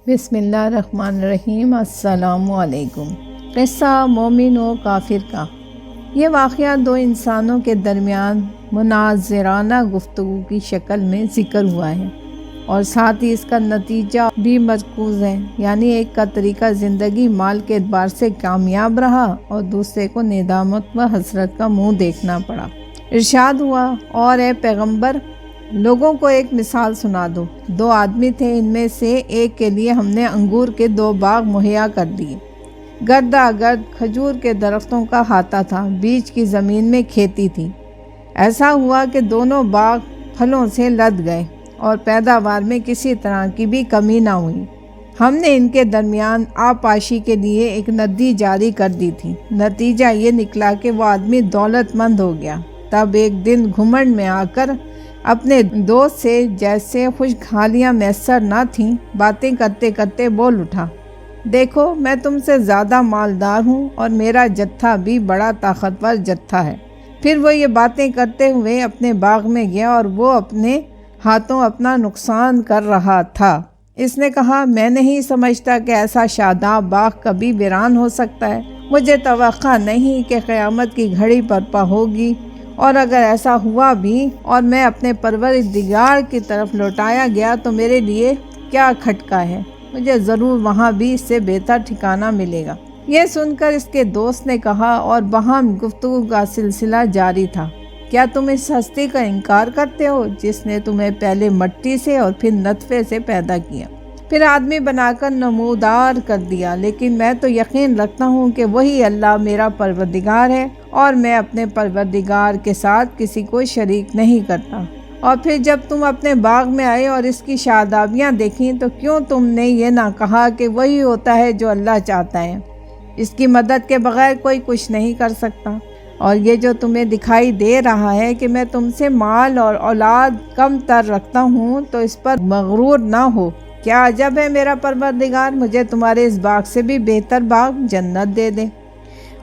بسم اللہ الرحمن الرحیم۔ السلام علیکم۔ قصہ مومن و کافر کا۔ یہ واقعہ دو انسانوں کے درمیان مناظرانہ گفتگو کی شکل میں ذکر ہوا ہے اور ساتھ ہی اس کا نتیجہ بھی مرکوز ہے، یعنی ایک کا طریقہ زندگی مال کے اعتبار سے کامیاب رہا اور دوسرے کو ندامت و حسرت کا منہ دیکھنا پڑا۔ ارشاد ہوا، اور اے پیغمبر، لوگوں کو ایک مثال سنا دو۔ دو آدمی تھے، ان میں سے ایک کے لیے ہم نے انگور کے 2 باغ مہیا کر دیے۔ گردا گرد کھجور کے درختوں کا احاطہ تھا، بیچ کی زمین میں کھیتی تھی۔ ایسا ہوا کہ دونوں باغ پھلوں سے لد گئے اور پیداوار میں کسی طرح کی بھی کمی نہ ہوئی۔ ہم نے ان کے درمیان آبپاشی کے لیے ایک ندی جاری کر دی تھی۔ نتیجہ یہ نکلا کہ وہ آدمی دولت مند ہو گیا۔ تب ایک دن گھمنڈ میں آ کر اپنے دوست سے جیسے خوشحالیاں میسر نہ تھیں، باتیں کرتے کرتے بول اٹھا، دیکھو میں تم سے زیادہ مالدار ہوں اور میرا جتھا بھی بڑا طاقتور جتھا ہے۔ پھر وہ یہ باتیں کرتے ہوئے اپنے باغ میں گیا اور وہ اپنے ہاتھوں اپنا نقصان کر رہا تھا۔ اس نے کہا، میں نہیں سمجھتا کہ ایسا شاداب باغ کبھی ویران ہو سکتا ہے۔ مجھے توقع نہیں کہ قیامت کی گھڑی برپا ہوگی، اور اگر ایسا ہوا بھی اور میں اپنے پروردگار کی طرف لوٹایا گیا تو میرے لیے کیا کھٹکا ہے، مجھے ضرور وہاں بھی اس سے بہتر ٹھکانہ ملے گا۔ یہ سن کر اس کے دوست نے کہا، اور باہم گفتگو کا سلسلہ جاری تھا، کیا تم اس ہستی کا انکار کرتے ہو جس نے تمہیں پہلے مٹی سے اور پھر نطفے سے پیدا کیا، پھر آدمی بنا کر نمودار کر دیا؟ لیکن میں تو یقین رکھتا ہوں کہ وہی اللہ میرا پروردگار ہے، اور میں اپنے پروردگار کے ساتھ کسی کو شریک نہیں کرتا۔ اور پھر جب تم اپنے باغ میں آئے اور اس کی شادابیاں دیکھیں تو کیوں تم نے یہ نہ کہا کہ وہی ہوتا ہے جو اللہ چاہتا ہے، اس کی مدد کے بغیر کوئی کچھ نہیں کر سکتا؟ اور یہ جو تمہیں دکھائی دے رہا ہے کہ میں تم سے مال اور اولاد کم تر رکھتا ہوں، تو اس پر مغرور نہ ہو۔ کیا عجب ہے میرا پروردگار مجھے تمہارے اس باغ سے بھی بہتر باغ جنت دے دے،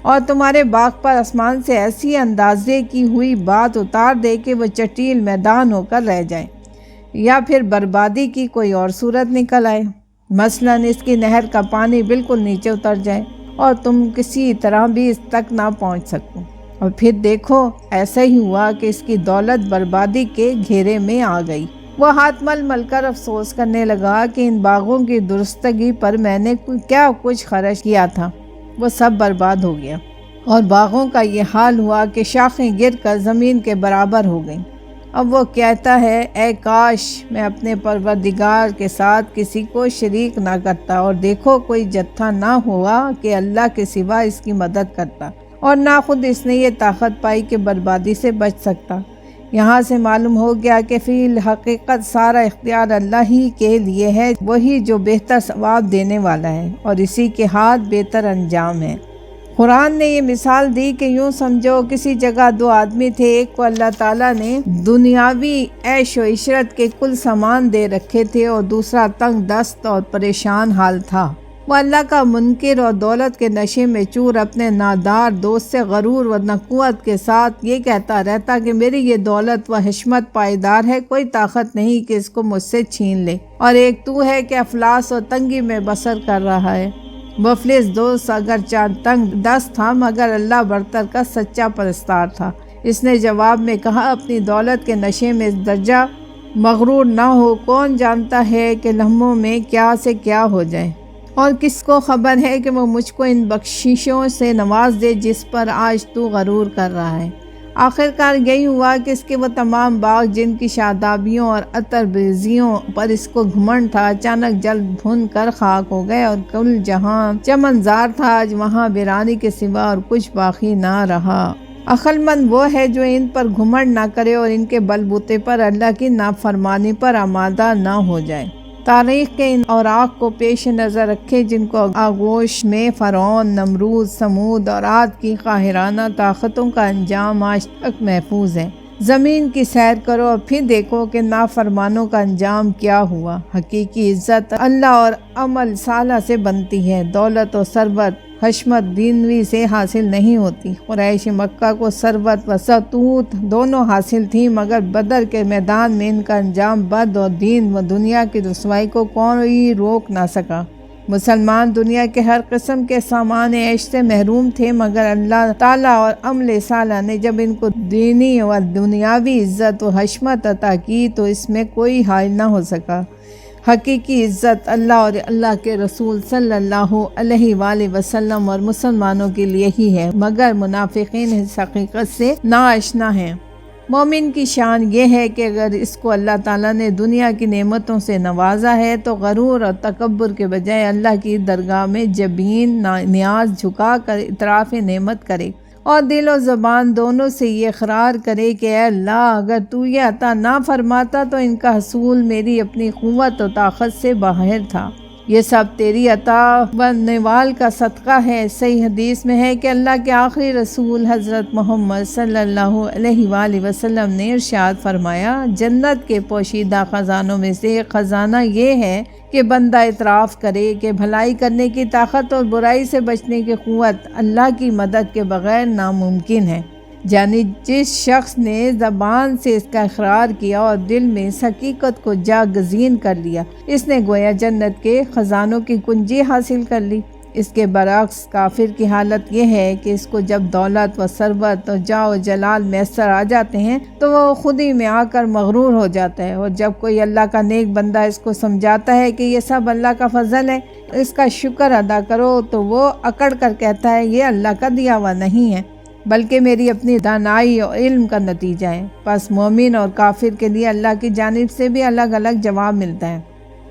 اور تمہارے باغ پر آسمان سے ایسی اندازے کی ہوئی بات اتار دے کہ وہ چٹیل میدان ہو کر رہ جائے، یا پھر بربادی کی کوئی اور صورت نکل آئے، مثلاً اس کی نہر کا پانی بالکل نیچے اتر جائے اور تم کسی طرح بھی اس تک نہ پہنچ سکو۔ اور پھر دیکھو ایسا ہی ہوا کہ اس کی دولت بربادی کے گھیرے میں آ گئی۔ وہ ہاتھ مل مل کر افسوس کرنے لگا کہ ان باغوں کی درستگی پر میں نے کیا کچھ خرچ کیا تھا، وہ سب برباد ہو گیا۔ اور باغوں کا یہ حال ہوا کہ شاخیں گر کر زمین کے برابر ہو گئیں۔ اب وہ کہتا ہے، اے کاش میں اپنے پروردگار کے ساتھ کسی کو شریک نہ کرتا، اور دیکھو کوئی جتھا نہ ہوا کہ اللہ کے سوا اس کی مدد کرتا، اور نہ خود اس نے یہ طاقت پائی کہ بربادی سے بچ سکتا۔ یہاں سے معلوم ہو گیا کہ فی الحقیقت سارا اختیار اللہ ہی کے لیے ہے، وہی جو بہتر ثواب دینے والا ہے، اور اسی کے ہاتھ بہتر انجام ہے۔ قرآن نے یہ مثال دی کہ یوں سمجھو کسی جگہ 2 آدمی تھے، ایک کو اللہ تعالیٰ نے دنیاوی عیش و عشرت کے کل سامان دے رکھے تھے اور دوسرا تنگ دست اور پریشان حال تھا۔ وہ اللہ کا منکر اور دولت کے نشے میں چور اپنے نادار دوست سے غرور و نخوت کے ساتھ یہ کہتا رہتا کہ میری یہ دولت و حشمت پائیدار ہے، کوئی طاقت نہیں کہ اس کو مجھ سے چھین لے، اور ایک تو ہے کہ افلاس و تنگی میں بسر کر رہا ہے۔ مفلس دوست اگرچہ تنگ دست تھا مگر اللہ برتر کا سچا پرستار تھا۔ اس نے جواب میں کہا، اپنی دولت کے نشے میں اس درجہ مغرور نہ ہو، کون جانتا ہے کہ لمحوں میں کیا سے کیا ہو جائے، اور کس کو خبر ہے کہ وہ مجھ کو ان بخششوں سے نواز دے جس پر آج تو غرور کر رہا ہے۔ آخرکار یہی ہوا کہ اس کے وہ تمام باغ جن کی شادابیوں اور عطر بیزیوں پر اس کو گھمنڈ تھا، اچانک جل بھن کر خاک ہو گئے، اور کل جہاں چمنزار تھا آج وہاں ویرانی کے سوا اور کچھ باقی نہ رہا۔ عقل مند وہ ہے جو ان پر گھمنڈ نہ کرے اور ان کے بلبوتے پر اللہ کی نافرمانی پر آمادہ نہ ہو جائے۔ تاریخ کے ان اوراق کو پیش نظر رکھے جن کو آغوش میں فرعون، نمرود، سمود اور عاد کی قاہرانہ طاقتوں کا انجام آج تک محفوظ ہے۔ زمین کی سیر کرو اور پھر دیکھو کہ نافرمانوں کا انجام کیا ہوا۔ حقیقی عزت اللہ اور عمل صالح سے بنتی ہے۔ دولت و ثروت حشمت دینوی سے حاصل نہیں ہوتی۔ قریش مکہ کو ثروت و ستوت دونوں حاصل تھیں، مگر بدر کے میدان میں ان کا انجام بد اور دین و دنیا کی رسوائی کو کوئی روک نہ سکا۔ مسلمان دنیا کے ہر قسم کے سامان عیش سے محروم تھے، مگر اللہ تعالیٰ اور عمل صالح نے جب ان کو دینی و دنیاوی عزت و حشمت عطا کی تو اس میں کوئی حائل نہ ہو سکا۔ حقیقی عزت اللہ اور اللہ کے رسول صلی اللہ علیہ وآلہ وسلم اور مسلمانوں کے لیے ہی ہے، مگر منافقین اس حقیقت سے ناآشنا ہیں۔ مومن کی شان یہ ہے کہ اگر اس کو اللہ تعالیٰ نے دنیا کی نعمتوں سے نوازا ہے تو غرور اور تکبر کے بجائے اللہ کی درگاہ میں جبین نیاز جھکا کر اعتراف نعمت کرے اور دل و زبان دونوں سے یہ اقرار کرے کہ اے اللہ، اگر تو یہ عطا نہ فرماتا تو ان کا حصول میری اپنی قوت و طاقت سے باہر تھا، یہ سب تیری عطا و نوال کا صدقہ ہے۔ صحیح حدیث میں ہے کہ اللہ کے آخری رسول حضرت محمد صلی اللہ علیہ وآلہ وسلم نے ارشاد فرمایا، جنت کے پوشیدہ خزانوں میں سے ایک خزانہ یہ ہے کہ بندہ اعتراف کرے کہ بھلائی کرنے کی طاقت اور برائی سے بچنے کی قوت اللہ کی مدد کے بغیر ناممکن ہے۔ یعنی جس شخص نے زبان سے اس کا اقرار کیا اور دل میں اس حقیقت کو جاگزین کر لیا، اس نے گویا جنت کے خزانوں کی کنجی حاصل کر لی۔ اس کے برعکس کافر کی حالت یہ ہے کہ اس کو جب دولت و ثروت و جاہ و جلال میسر آ جاتے ہیں تو وہ خود ہی میں آ کر مغرور ہو جاتا ہے، اور جب کوئی اللہ کا نیک بندہ اس کو سمجھاتا ہے کہ یہ سب اللہ کا فضل ہے، اس کا شکر ادا کرو، تو وہ اکڑ کر کہتا ہے یہ اللہ کا دیا ہوا نہیں ہے بلکہ میری اپنی دانائی اور علم کا نتیجہ ہے۔ پس مومن اور کافر کے لیے اللہ کی جانب سے بھی الگ الگ جواب ملتا ہے۔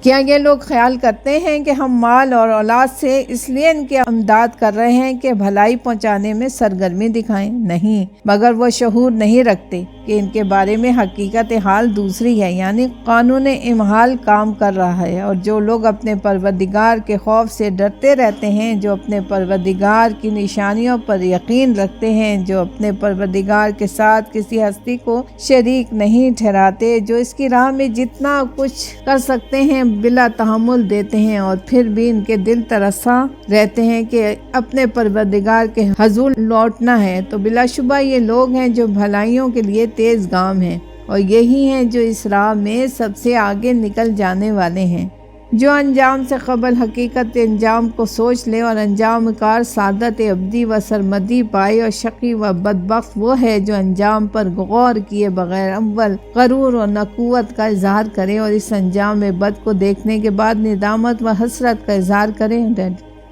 کیا یہ لوگ خیال کرتے ہیں کہ ہم مال اور اولاد سے اس لیے ان کی امداد کر رہے ہیں کہ بھلائی پہنچانے میں سرگرمی دکھائیں؟ نہیں، مگر وہ شعور نہیں رکھتے کہ ان کے بارے میں حقیقت حال دوسری ہے، یعنی قانون امحال کام کر رہا ہے، اور جو لوگ اپنے پروردگار کے خوف سے ڈرتے رہتے ہیں، جو اپنے پروردگار کی نشانیوں پر یقین رکھتے ہیں، جو اپنے پروردگار کے ساتھ کسی ہستی کو شریک نہیں ٹھہراتے، جو اس کی راہ میں جتنا کچھ کر سکتے ہیں بلا تحمل دیتے ہیں، اور پھر بھی ان کے دل ترسا رہتے ہیں کہ اپنے پروردگار کے حضور لوٹنا ہے، تو بلا شبہ یہ لوگ ہیں جو بھلائیوں کے لیے تیز گام ہیں، اور یہی ہیں جو اس راہ میں سب سے آگے نکل جانے والے ہیں۔ جو انجام سے قبل حقیقت انجام کو سوچ لے اور انجام کار سعادت ابدی و سرمدی پائے، اور شقی و بدبخت وہ ہے جو انجام پر غور کیے بغیر اول غرور و نقوت کا اظہار کرے، اور اس انجام بد کو دیکھنے کے بعد ندامت و حسرت کا اظہار کرے،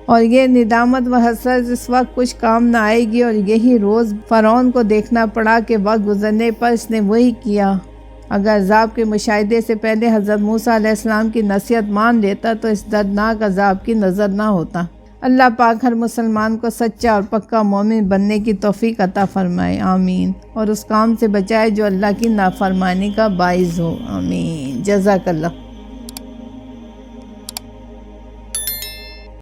اور یہ ندامت و حسرت اس وقت کچھ کام نہ آئے گی۔ اور یہی روز فرعون کو دیکھنا پڑا کہ وقت گزرنے پر اس نے وہی کیا۔ اگر عذاب کے مشاہدے سے پہلے حضرت موسیٰ علیہ السلام کی نصیحت مان لیتا تو اس دردناک عذاب کی نظر نہ ہوتا۔ اللہ پاک ہر مسلمان کو سچا اور پکا مومن بننے کی توفیق عطا فرمائے، آمین، اور اس کام سے بچائے جو اللہ کی نافرمانی کا باعث ہو، آمین۔ جزاک اللہ۔